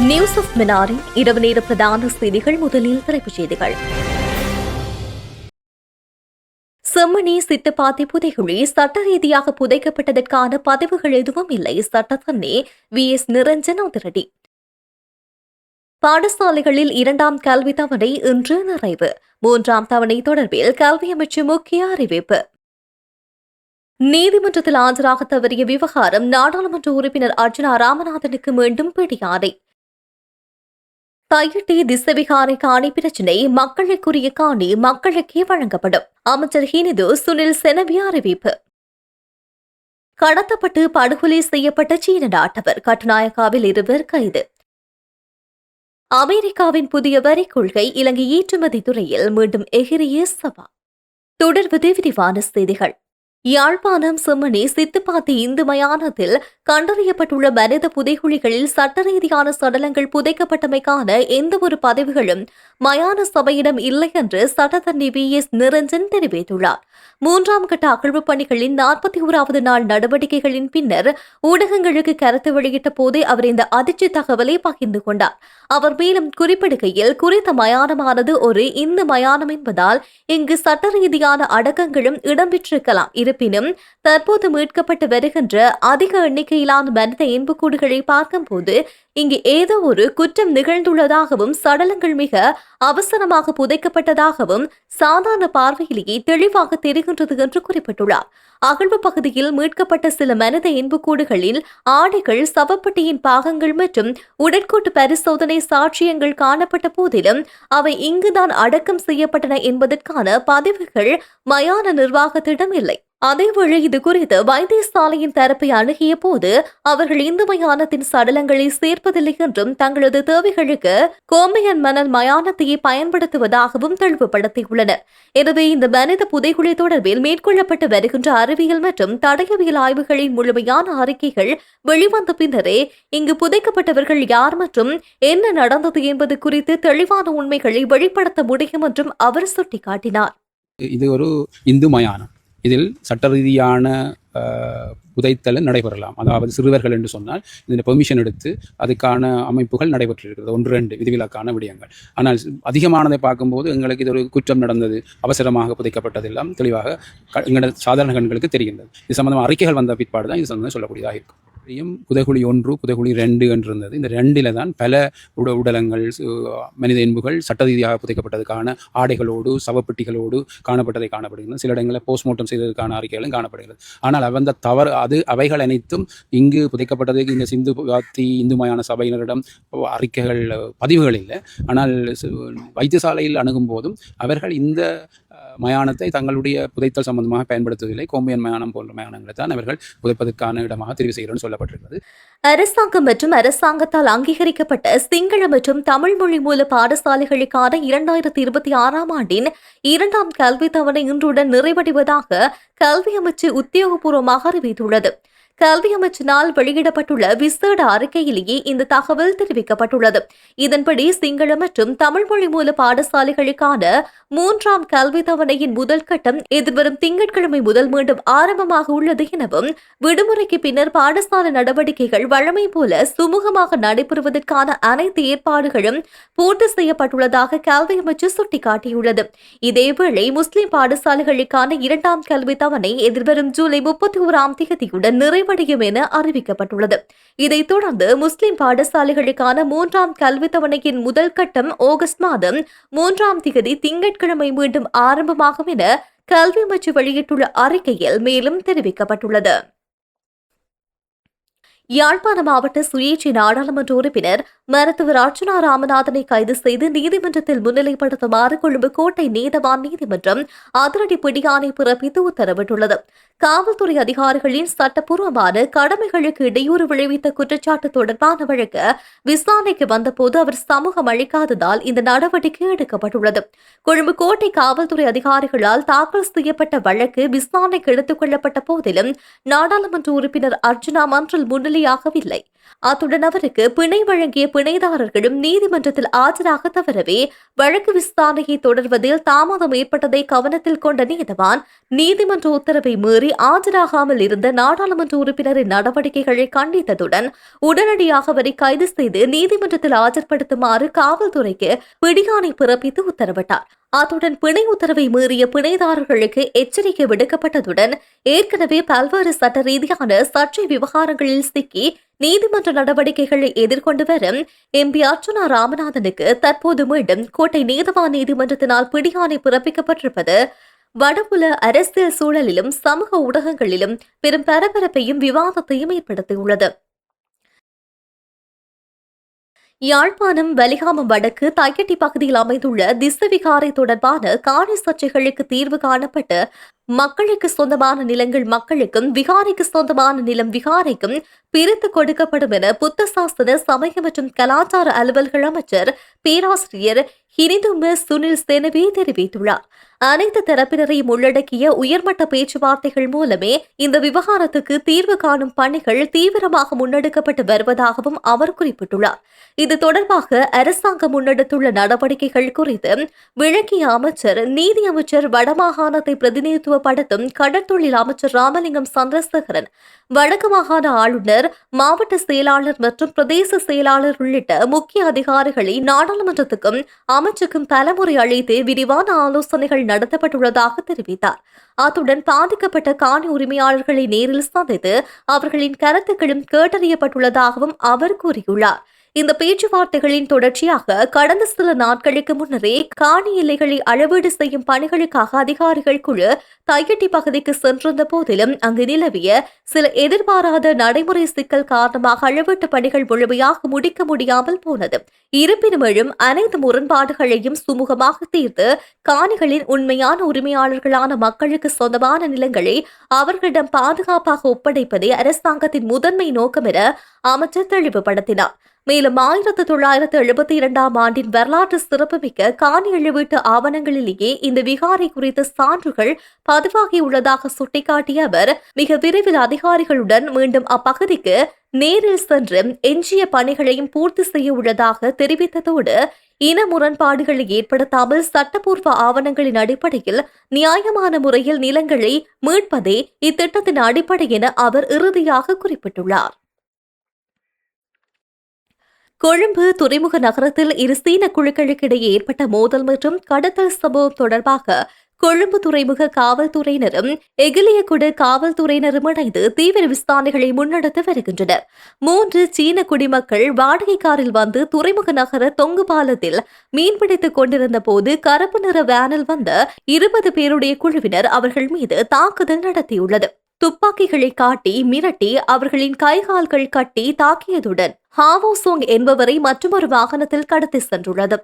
News of மினாரின் இரவு நேர பிரதான செய்திகள். முதலில் தலைப்புச் செய்திகள். செம்மணி சிட்டுப்பாத்தி புதைகுழி சட்ட ரீதியாக புதைக்கப்பட்டதற்கான பதிவுகள் எதுவும் இல்லை. சட்டத்தன்னி VS நிரஞ்சன் அதிரடி. பாடசாலைகளில் 2ஆம் கல்வி தவணை இன்று நிறைவு. 3ஆம் தவணை தொடர்பில் கல்வி அமைச்சு முக்கிய அறிவிப்பு. நீதிமன்றத்தில் ஆஜராக தவறிய விவகாரம் நாடாளுமன்ற உறுப்பினர் அர்ஜுனா ராமநாதனுக்கு மீண்டும் பிடியாணை. தையிட்டி திசவிகாரை காணி பிரச்சினை மக்களுக்குரிய காணி மக்களுக்கே வழங்கப்படும். அமைச்சர் ஹினிது சுனில் செனவி அறிவிப்பு. கடத்தப்பட்டு படுகொலை செய்யப்பட்ட சீன நாட்டவர் கட்டுநாயக்காவில் 2 கைது. அமெரிக்காவின் புதிய வரி கொள்கை இலங்கை ஏற்றுமதி துறையில் மீண்டும் எகிரிய சபா. தொடர்வது விரிவான செய்திகள். யாழ்ப்பாணம் செம்மணி சித்துப்பாத்தி இந்து மயானத்தில் கண்டறியப்பட்டுள்ள மனித புதைகுழிகளில் சட்ட ரீதியான சடலங்கள் புதைக்கப்பட்டமைக்கான எந்தவொரு பதிவுகளும் மயான சபையிடம் இல்லை என்று சட்டத்தரணி VS நிரஞ்சன் தெரிவித்துள்ளார். 3ஆம் கட்ட அகழ்வு பணிகளின் 41வது நாள் நடவடிக்கைகளின் பின்னர் ஊடகங்களுக்கு கருத்து வெளியிட்ட போதே அவர் இந்த அதிர்ச்சி தகவலை பகிர்ந்து கொண்டார். அவர் மேலும் குறிப்பிடுகையில், குறித்த மயானமானது ஒரு இந்து மயானம் என்பதால் இங்கு சட்ட ரீதியான அடக்கங்களும் இடம்பெற்றிருக்கலாம். இருப்பினும் தற்போது மீட்கப்பட்டு வருகின்ற அதிக எண்ணிக்கையிலான மனித எலும்புக்கூடுகளை பார்க்கும்போது இங்கு ஏதோ ஒரு குற்றம் நிகழ்ந்துள்ளதாகவும் சடலங்கள் மிக அவசரமாக புதைக்கப்பட்டதாகவும் சாதாரண பார்வையிலேயே தெளிவாக தெரிகின்றது என்று குறிப்பிட்டுள்ளார். அகழ்வு பகுதியில் மீட்கப்பட்ட சில மனித எலும்புக்கூடுகளில் ஆடைகள், சவப்பட்டியின் பாகங்கள் மற்றும் உடற்கூட்டு பரிசோதனை சாட்சியங்கள் காணப்பட்ட போதிலும் அவை இங்குதான் அடக்கம் செய்யப்பட்டன என்பதற்கான பதிவுகள் மயான நிர்வாகத்திடம் இல்லை. அதேவேளை இது குறித்து வைத்தியசாலையின் தரப்பை அணுகிய போது அவர்கள் இந்து மயானத்தின் சடலங்களை சேர்ப்பதில்லை என்றும் தங்களது தேவைகளுக்கு கோம்பையன் மணல் மயானத்தையே பயன்படுத்துவதாகவும் தெளிவுபடுத்தியுள்ளனர். எனவே இந்த மனித புதைகுழி தொடர்பில் மேற்கொள்ளப்பட்டு வருகின்ற அறிவியல் மற்றும் தடயவியல் ஆய்வுகளின் முழுமையான அறிக்கைகள் வெளிவந்த பின்னரே இங்கு புதைக்கப்பட்டவர்கள் யார் மற்றும் என்ன நடந்தது என்பது குறித்து தெளிவான உண்மைகளை வெளிப்படுத்த முடியும் என்றும் அவர் சுட்டிக்காட்டினார். இது ஒரு இந்து மயானம். இதில் சட்ட ரீதியான புதைத்தல் நடைபெறலாம். அதாவது சிறுவர்கள் என்று சொன்னால் இதில் பெர்மிஷன் எடுத்து அதுக்கான அமைப்புகள் நடைபெற்றிருக்கிறது. 1-2 விதிவிலக்கான விடயங்கள். ஆனால் அதிகமானதை பார்க்கும்போது எங்களுக்கு இது ஒரு குற்றம் நடந்தது, அவசரமாக புதைக்கப்பட்டதெல்லாம் தெளிவாக எங்களோட சாதாரண கண்களுக்கு தெரிகின்றது. இது சம்பந்தமாக அறிக்கைகள் வந்த பிற்பாடு தான் இது சம்பந்தம் சொல்லக்கூடியதாக இருக்கும். புதைகுழி 1, புதைகுழி 2 என்று இருந்தது. இந்த 2ல் தான் பல உடலங்கள், மனித எலும்புகள் சட்ட ரீதியாக புதைக்கப்பட்டதுக்கான ஆடைகளோடு சவப்பெட்டிகளோடு காணப்பட்டதை காணப்படுகிறது. சில இடங்களில் போஸ்ட்மார்ட்டம் செய்ததற்கான அறிக்கைகளும் காணப்படுகிறது. ஆனால் அந்த தவறு அவைகள் அனைத்தும் இங்கு புதைக்கப்பட்டதுக்கு இந்த இந்து மயான சபையினரிடம் அறிக்கைகள், பதிவுகள் இல்லை. ஆனால் வைத்தியசாலையில் அணுகும் போதும் அவர்கள் இந்த மயானத்தை தங்களுடைய புதைத்தல் சம்பந்தமாக பயன்படுத்துவதில்லை. கோம்பியன் மயானம் போன்ற மயானங்களை தான் அவர்கள் புதைப்பதற்கான இடமாக தெரிவு செய்கிறோம் சொல்லப்பட்டிருக்கிறது. அரசாங்கம் மற்றும் அரசாங்கத்தால் அங்கீகரிக்கப்பட்ட சிங்கள மற்றும் தமிழ் மொழி மூல பாடசாலைகளுக்கான 2026ஆம் ஆண்டின் 2ஆம் கல்வி தவணை இன்றுடன் நிறைவடைவதாக கல்வி அமைச்சு உத்தியோகபூர்வமாக அறிவித்துள்ளது. கல்வி அமைச்சினால் வெளியிடப்பட்டுள்ள விசேட அறிக்கையிலேயே இந்த தகவல் தெரிவிக்கப்பட்டுள்ளது. இதன்படி சிங்கள மற்றும் தமிழ் மொழி மூல பாடசாலைகளுக்கான 3ஆம் கல்வி தவணையின் முதல் கட்டம் எதிர்வரும் திங்கட்கிழமை முதல் மீண்டும் ஆரம்பமாக உள்ளது எனவும், விடுமுறைக்கு பின்னர் பாடசாலை நடவடிக்கைகள் வழமை போல சுமூகமாக நடைபெறுவதற்கான அனைத்து ஏற்பாடுகளும் பூர்த்தி செய்யப்பட்டுள்ளதாக கல்வி அமைச்சு சுட்டிக்காட்டியுள்ளது. இதேவேளை முஸ்லிம் பாடசாலைகளுக்கான 2ஆம் கல்வி தவணை எதிர்வரும் ஜூலை 31ஆம் தேதியுடன் நிறைவடையும் என அறிவிக்கப்பட்டுள்ளது. இதைத் தொடர்ந்து முஸ்லிம் பாடசாலைகளுக்கான 3ஆம் கல்வி தவணையின் முதல் கட்டம் ஆகஸ்ட் மாதம் 3ஆம் தேதி திங்கட்கிழமை மீண்டும் ஆரம்பமாகும் என கல்வி அமைச்சு வெளியிட்டுள்ள அறிக்கையில் மேலும் தெரிவிக்கப்பட்டுள்ளது. யாழ்ப்பாண மாவட்ட சுயேட்சை நாடாளுமன்ற உறுப்பினர் மருத்துவர் அர்ச்சனா ராமநாதனை கைது செய்து நீதிமன்றத்தில் முன்னிலைப்படுத்துமாறு கொழும்பு கோட்டை நீதவான் நீதிமன்றம் அதிரடி பிடியாணை பிறப்பித்து உத்தரவிட்டுள்ளது. காவல்துறை அதிகாரிகளின் சட்டப்பூர்வமான கடமைகளுக்கு இடையூறு விளைவித்த குற்றச்சாட்டு தொடர்பான வழக்கு விசாரணைக்கு வந்தபோது அவர் சமூகம் அளிக்காததால் இந்த நடவடிக்கை எடுக்கப்பட்டுள்ளது. கொழும்பு கோட்டை காவல்துறை அதிகாரிகளால் தாக்கல் செய்யப்பட்ட வழக்கு விசாரணைக்கு எடுத்துக் கொள்ளப்பட்ட போதிலும் நாடாளுமன்ற உறுப்பினர் அர்ச்சனா மன்றில் முன்னிலையாகவில்லை. அத்துடன் அவருக்கு பிணை வழங்கிய பிணைதாரர்களும் நீதிமன்றத்தில் ஆஜராக தவறவே வழக்கு விசாரணையை தொடர்வதில் தாமதம் ஏற்பட்டதை கவனத்தில் கொண்ட நீதவான் நீதிமன்ற உத்தரவை மீறி ஆஜராகாமல் இருந்த நாடாளுமன்ற உறுப்பினரின் நடவடிக்கைகளை கண்டித்ததுடன் உடனடியாக அவரை கைது செய்து நீதிமன்றத்தில் ஆஜர்படுத்துமாறு காவல்துறைக்கு பிடியாணை பிறப்பித்து உத்தரவிட்டார். அத்துடன் பிணை உத்தரவை மீறிய பிணைதாரர்களுக்கு எச்சரிக்கை விடுக்கப்பட்டதுடன் ஏற்கனவே பல்வேறு சட்ட ரீதியான சர்ச்சை விவகாரங்களில் சிக்கி நீதிமன்ற நடவடிக்கைகளை எதிர்கொண்டு வரும் MP அர்ச்சுனா ராமநாதனுக்கு தற்போது மீண்டும் கோட்டை நீதவான் நீதிமன்றத்தினால் பிடியாணை பிறப்பிக்கப்பட்டிருப்பது வடபுல அரசியல் சூழலிலும் சமூக ஊடகங்களிலும் பெரும் பரபரப்பையும் விவாதத்தையும் ஏற்படுத்தியுள்ளது. யாழ்ப்பாணம் வலிகாமம் வடக்கு தையட்டி பகுதியில் அமைந்துள்ள திஸ்ஸவிகாரை தொடர்பான காணி சர்ச்சைகளுக்கு தீர்வு காணப்பட்டு மக்களுக்கு சொந்தமான நிலங்கள் மக்களுக்கும் விகாரைக்கு சொந்தமான நிலம் விகாரைக்கும் பிரித்து கொடுக்கப்படும் என புத்த சாஸ்திர சமய மற்றும் கலாச்சார அலுவல்கள் அமைச்சர் பேராசிரியர் ஹினிதும சுனில் செனவி தெரிவித்துள்ளார். அனைத்து தரப்பினரையும் உள்ளடக்கிய உயர்மட்ட பேச்சுவார்த்தைகள் மூலமே இந்த விவகாரத்துக்கு தீர்வு காணும் பணிகள் தீவிரமாக முன்னெடுக்கப்பட்டு வருவதாகவும் அவர் குறிப்பிட்டுள்ளார். இது தொடர்பாக அரசாங்கம் முன்னெடுத்துள்ள நடவடிக்கைகள் குறித்து விளக்கிய அமைச்சர் நீதி அமைச்சர் வடமாகாணத்தை பிரதிநிதித்துவப்படுத்தும் கடற்தொழில் அமைச்சர் ராமலிங்கம் சந்திரசேகரன், வடக்கு மாகாண ஆளுநர், மாவட்ட செயலாளர் மற்றும் பிரதேச செயலாளர் உள்ளிட்ட முக்கிய அதிகாரிகளை நாடாளுமன்றத்துக்கும் அமைச்சுக்கும் பலமுறை அழைத்து விரிவான ஆலோசனைகள் நடத்தப்பட்டுள்ளதாக தெரிவித்தார். அத்துடன் பாதிக்கப்பட்ட காணி உரிமையாளர்களை நேரில் சந்தித்து அவர்களின் கருத்துக்களும் கேட்டறியப்பட்டுள்ளதாகவும் அவர் கூறியுள்ளார். இந்த பேச்சுவார்த்தைகளின் தொடர்ச்சியாக கடந்த சில நாட்களுக்கு முன்னரே காணி எல்லைகளை அளவீடு செய்யும் பணிகளுக்காக அதிகாரிகள் குழு தையட்டி பகுதிக்கு சென்றிருந்த போதிலும் அங்கு நிலவிய சில எதிர்பாராத நடைமுறை சிக்கல் காரணமாக அளவீட்டு பணிகள் முழுமையாக முடிக்க முடியாமல் போனது. இருப்பினும் எழும் அனைத்து முரண்பாடுகளையும் சுமூகமாக தீர்த்து காணிகளின் உண்மையான உரிமையாளர்களான மக்களுக்கு சொந்தமான நிலங்களை அவர்களிடம் பாதுகாப்பாக ஒப்படைப்பதே அரசாங்கத்தின் முதன்மை நோக்கம் என அமைச்சர் தெளிவுபடுத்தினார். மேலும் 1972 ஆண்டின் வரலாற்று சிறப்புமிக்க காணி அளவீட்டு ஆவணங்களிலேயே இந்த விகாரை குறித்த சான்றுகள் பதிவாகியுள்ளதாக சுட்டிக்காட்டிய அவர் மிக விரைவில் அதிகாரிகளுடன் மீண்டும் அப்பகுதிக்கு நேரில் சென்று எஞ்சிய பணிகளையும் பூர்த்தி செய்ய உள்ளதாக தெரிவித்ததோடு இன முரண்பாடுகளை ஏற்படுத்தாமல் சட்டப்பூர்வ ஆவணங்களின் அடிப்படையில் நியாயமான முறையில் நிலங்களை மீட்பதே இத்திட்டத்தின் அடிப்படை என அவர் இறுதியாக குறிப்பிட்டுள்ளார். கொழும்பு துறைமுக நகரத்தில் இரு சீன குழுக்களுக்கிடையே ஏற்பட்ட மோதல் மற்றும் கடத்தல் சம்பவம் தொடர்பாக கொழும்பு துறைமுக காவல்துறையினரும் எகிலியகுட காவல்துறையினரும் இணைந்து தீவிர விசாரணைகளை முன்னெடுத்து வருகின்றனர். 3 சீன குடிமக்கள் வாடகை காரில் வந்து துறைமுக நகர தொங்கு பாலத்தில் மீன்பிடித்துக் கொண்டிருந்த போது கருப்பு நிற வேனில் வந்த 20 பேருடைய குழுவினர் அவர்கள் மீது தாக்குதல் நடத்தியுள்ளது. துப்பாக்கிகளை காட்டி மிரட்டி அவர்களின் கைகால்கள் கட்டி தாக்கியதுடன் ஹாவோ சோங் என்பவரை மற்றொரு வாகனத்தில் கடத்தி சென்றுள்ளது.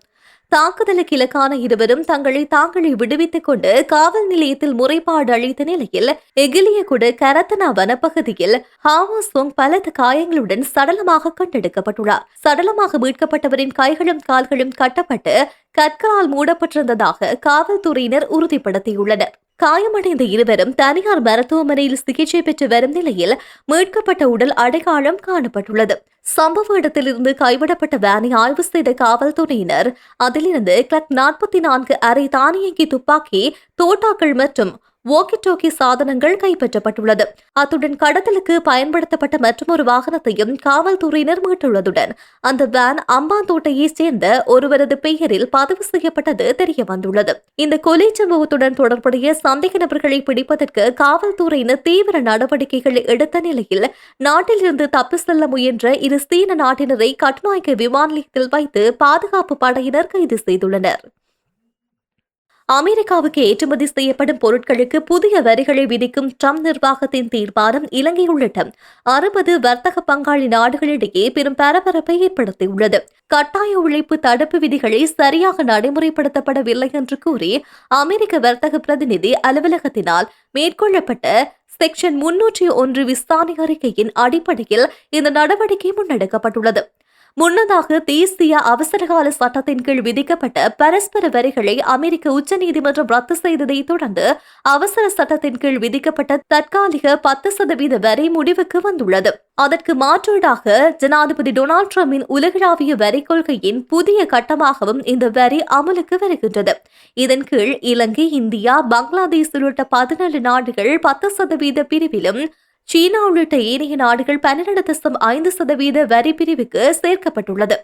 தாக்குதலுக்கு இலக்கான இருவரும் தங்களை தாங்களே விடுவித்துக் கொண்டு காவல் நிலையத்தில் முறைப்பாடு அளித்த நிலையில் எகிலியகுட கரத்தனா வனப்பகுதியில் ஹாவோ சோங் பலத்த காயங்களுடன் சடலமாக கண்டெடுக்கப்பட்டுள்ளார். சடலமாக மீட்கப்பட்டவரின் கைகளும் கால்களும் கட்டப்பட்டு கற்களால் மூடப்பட்டிருந்ததாக காவல்துறையினர் உறுதிப்படுத்தியுள்ளனர். காயமடைந்த இருவரும் தனியார் மருத்துவமனையில் சிகிச்சை பெற்று வரும் நிலையில் மீட்கப்பட்ட உடல் அடையாளம் காணப்பட்டுள்ளது. சம்பவ இடத்திலிருந்து கைவிடப்பட்ட வேனை ஆய்வு செய்த காவல்துறையினர் அதிலிருந்து கிளக் 44 அரை தானியங்கி துப்பாக்கி, தோட்டாக்கள் மற்றும் வாக்கி டோக்கி சாதனங்கள் கைப்பற்றப்பட்டுள்ளது. அத்துடன் கடத்தலுக்கு பயன்படுத்தப்பட்ட மற்றொரு வாகனத்தையும் காவல்துறையினர் மீட்டுள்ளதுடன் அந்த வேன் அம்பாந்தோட்டையைச் சேர்ந்த ஒருவரது பெயரில் பதிவு செய்யப்பட்டது தெரியவந்துள்ளது. இந்த கொலை சம்பவத்துடன் தொடர்புடைய சந்தேக நபர்களை பிடிப்பதற்கு காவல்துறையினர் தீவிர நடவடிக்கைகளை எடுத்த நிலையில் நாட்டிலிருந்து தப்பி செல்ல முயன்ற இரு சீன நாட்டினரை கட்டுநாயக்க விமான நிலையத்தில் வைத்து பாதுகாப்பு படையினர் கைது செய்துள்ளனர். அமெரிக்காவுக்கு ஏற்றுமதி செய்யப்படும் பொருட்களுக்கு புதிய வரிகளை விதிக்கும் ட்ரம்ப் நிர்வாகத்தின் தீர்மானம் இலங்கை உள்ளிட்ட 60 வர்த்தக பங்காளி நாடுகளிடையே பெரும் பரபரப்பை ஏற்படுத்தியுள்ளது. கட்டாய உழைப்பு தடுப்பு விதிகளை சரியாக நடைமுறைப்படுத்தப்படவில்லை என்று கூறி அமெரிக்க வர்த்தக பிரதிநிதி அலுவலகத்தினால் மேற்கொள்ளப்பட்ட செக்ஷன் 301 விசாரணை அறிக்கையின் அடிப்படையில் இந்த நடவடிக்கை முன்னெடுக்கப்பட்டுள்ளது. முன்னதாக தேசிய அவசரகால சட்டத்தின் கீழ் விதிக்கப்பட்ட பரஸ்பர வரிகளை அமெரிக்க உச்சநீதிமன்றம் ரத்து செய்ததை தொடர்ந்து அவசர சட்டத்தின் கீழ் விதிக்கப்பட்ட தற்காலிக 10% வரி முடிவுக்கு வந்துள்ளது. அதற்கு மாற்றீடாக ஜனாதிபதி டொனால்ட் டிரம்பின் உலகளாவிய வரி கொள்கையின் புதிய கட்டமாகவும் இந்த வரி அமலுக்கு வருகின்றது. இதன் கீழ் இலங்கை, இந்தியா, பங்களாதேஷ் உள்ளிட்ட 17 நாடுகள் 10% பிரிவிலும் சீனா உள்ளிட்ட ஏனைய நாடுகள் 12.5% வரி பிரிவுக்கு சேர்க்கப்பட்டுள்ளது.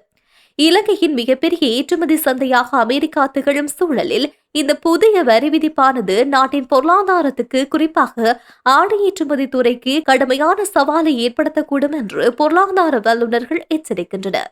இலங்கையின் மிகப்பெரிய ஏற்றுமதி சந்தையாக அமெரிக்கா திகழும் சூழலில் இந்த புதிய வரி விதிப்பானது நாட்டின் பொருளாதாரத்துக்கு, குறிப்பாக ஆடை ஏற்றுமதி துறைக்கு கடுமையான சவாலை ஏற்படுத்தக்கூடும் என்று பொருளாதார வல்லுநர்கள் எச்சரிக்கின்றனர்.